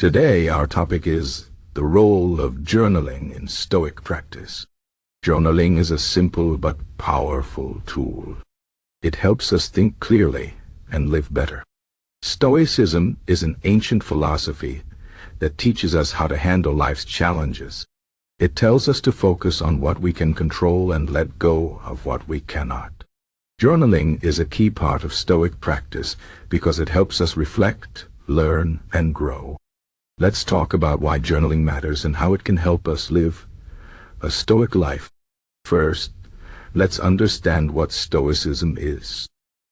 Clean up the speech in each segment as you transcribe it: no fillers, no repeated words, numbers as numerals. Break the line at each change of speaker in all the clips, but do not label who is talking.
Today our topic is the role of journaling in Stoic practice. Journaling is a simple but powerful tool. It helps us think clearly and live better. Stoicism is an ancient philosophy that teaches us how to handle life's challenges. It tells us to focus on what we can control and let go of what we cannot. Journaling is a key part of Stoic practice because it helps us reflect, learn, and grow. Let's talk about why journaling matters and how it can help us live a Stoic life. First, let's understand what Stoicism is.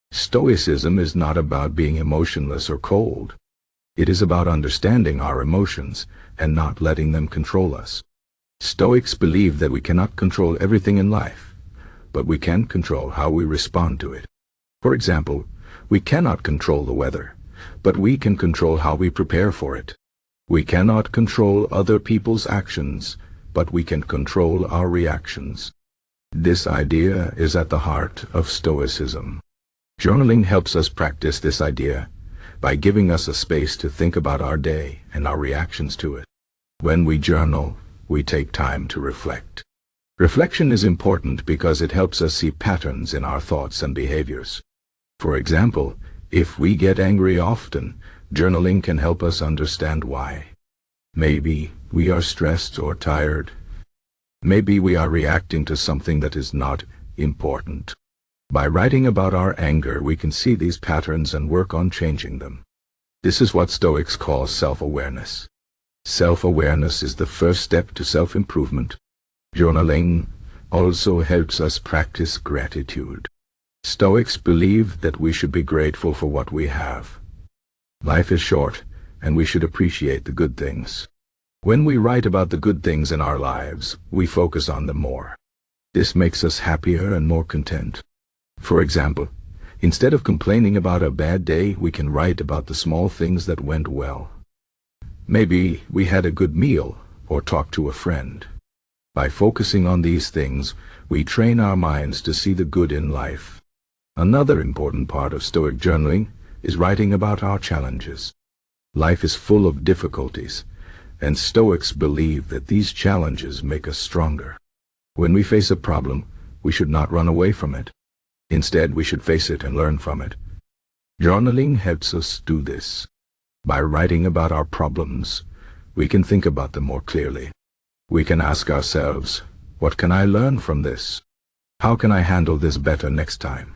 Stoicism is not about being emotionless or cold. It is about understanding our emotions and not letting them control us. Stoics believe that we cannot control everything in life, but we can control how we respond to it. For example, we cannot control the weather, but we can control how we prepare for it. We cannot control other people's actions, but we can control our reactions. This idea is at the heart of Stoicism. Journaling helps us practice this idea by giving us a space to think about our day and our reactions to it. When we journal, we take time to reflect. Reflection is important because it helps us see patterns in our thoughts and behaviors. For example, if we get angry often, journaling can help us understand why. Maybe we are stressed or tired. Maybe we are reacting to something that is not important. By writing about our anger, we can see these patterns and work on changing them. This is what Stoics call self-awareness. Self-awareness is the first step to self-improvement. Journaling also helps us practice gratitude. Stoics believe that we should be grateful for what we have. Life is short, and we should appreciate the good things. When we write about the good things in our lives, we focus on them more. This makes us happier and more content. For example, instead of complaining about a bad day, we can write about the small things that went well. Maybe we had a good meal or talked to a friend. By focusing on these things, we train our minds to see the good in life. Another important part of Stoic journaling is writing about our challenges. Life is full of difficulties, and Stoics believe that these challenges make us stronger. When we face a problem, we should not run away from it. Instead, we should face it and learn from it. Journaling helps us do this. By writing about our problems, we can think about them more clearly. We can ask ourselves, what can I learn from this? How can I handle this better next time?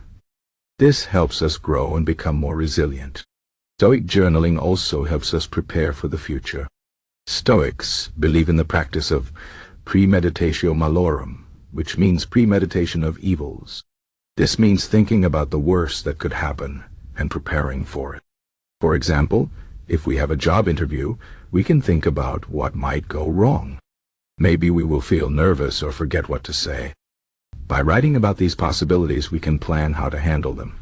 This helps us grow and become more resilient. Stoic journaling also helps us prepare for the future. Stoics believe in the practice of premeditatio malorum, which means premeditation of evils. This means thinking about the worst that could happen and preparing for it. For example, if we have a job interview, we can think about what might go wrong. Maybe we will feel nervous or forget what to say. By writing about these possibilities, we can plan how to handle them.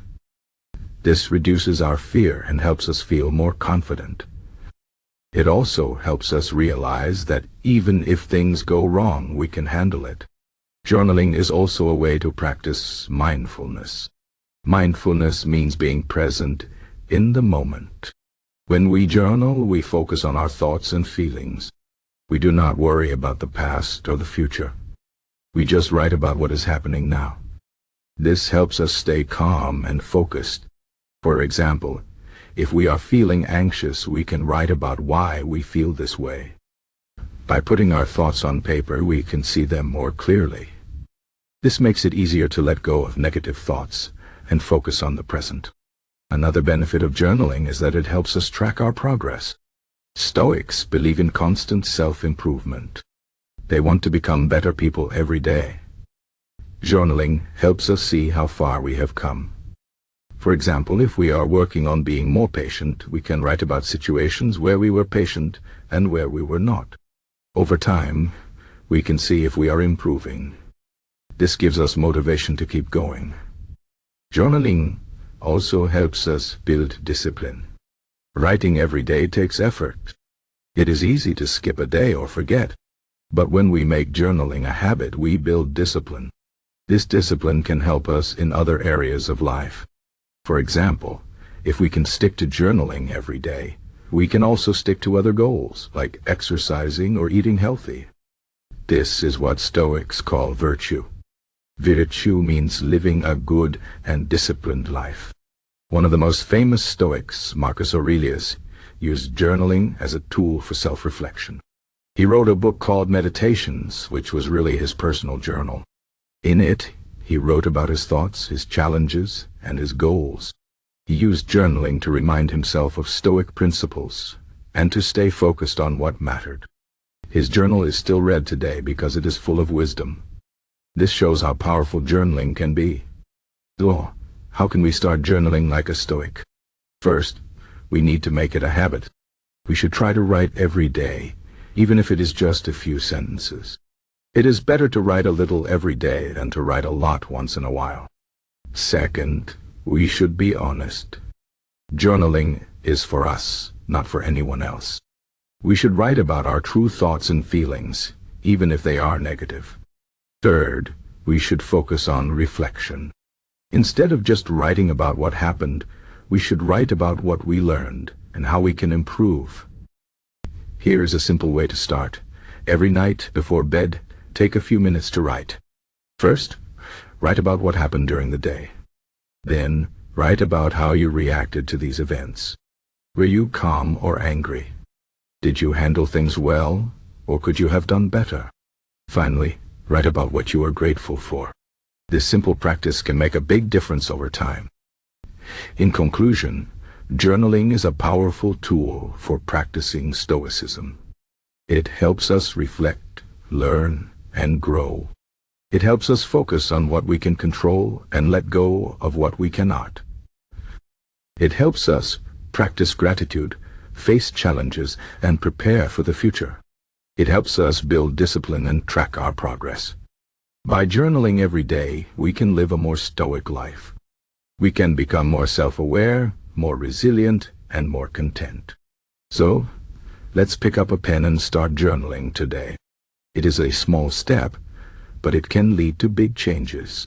This reduces our fear and helps us feel more confident. It also helps us realize that even if things go wrong, we can handle it. Journaling is also a way to practice mindfulness. Mindfulness means being present in the moment. When we journal, we focus on our thoughts and feelings. We do not worry about the past or the future. We just write about what is happening now. This helps us stay calm and focused. For example, if we are feeling anxious, we can write about why we feel this way. By putting our thoughts on paper, we can see them more clearly. This makes it easier to let go of negative thoughts and focus on the present. Another benefit of journaling is that it helps us track our progress. Stoics believe in constant self-improvement. They want to become better people every day. Journaling helps us see how far we have come. For example, if we are working on being more patient, we can write about situations where we were patient and where we were not. Over time, we can see if we are improving. This gives us motivation to keep going. Journaling also helps us build discipline. Writing every day takes effort. It is easy to skip a day or forget. But when we make journaling a habit, we build discipline. This discipline can help us in other areas of life. For example, if we can stick to journaling every day, We can also stick to other goals, like exercising or eating healthy. This is what Stoics call virtue. Virtue means living a good and disciplined life. One of the most famous Stoics, Marcus Aurelius, used journaling as a tool for self-reflection. He wrote a book called Meditations, which was really his personal journal. In it, he wrote about his thoughts, his challenges, and his goals. He used journaling to remind himself of Stoic principles and to stay focused on what mattered. His journal is still read today because it is full of wisdom. This shows how powerful journaling can be. So, how can we start journaling like a Stoic? First, we need to make it a habit. We should try to write every day, even if it is just a few sentences. It is better to write a little every day than to write a lot once in a while. Second, we should be honest. Journaling is for us, not for anyone else. We should write about our true thoughts and feelings, even if they are negative. Third, we should focus on reflection. Instead of just writing about what happened, we should write about what we learned and how we can improve. Here's a simple way to start. Every night before bed, take a few minutes to write. First, write about what happened during the day. Then, write about how you reacted to these events. Were you calm or angry? Did you handle things well, or could you have done better? Finally, write about what you are grateful for. This simple practice can make a big difference over time. In conclusion, journaling is a powerful tool for practicing Stoicism. It helps us reflect, learn, and grow. It helps us focus on what we can control and let go of what we cannot. It helps us practice gratitude, face challenges, and prepare for the future. It helps us build discipline and track our progress. By journaling every day, we can live a more stoic life. We can become more self-aware, more resilient, and more content. So, let's pick up a pen and start journaling today. It is a small step, but it can lead to big changes.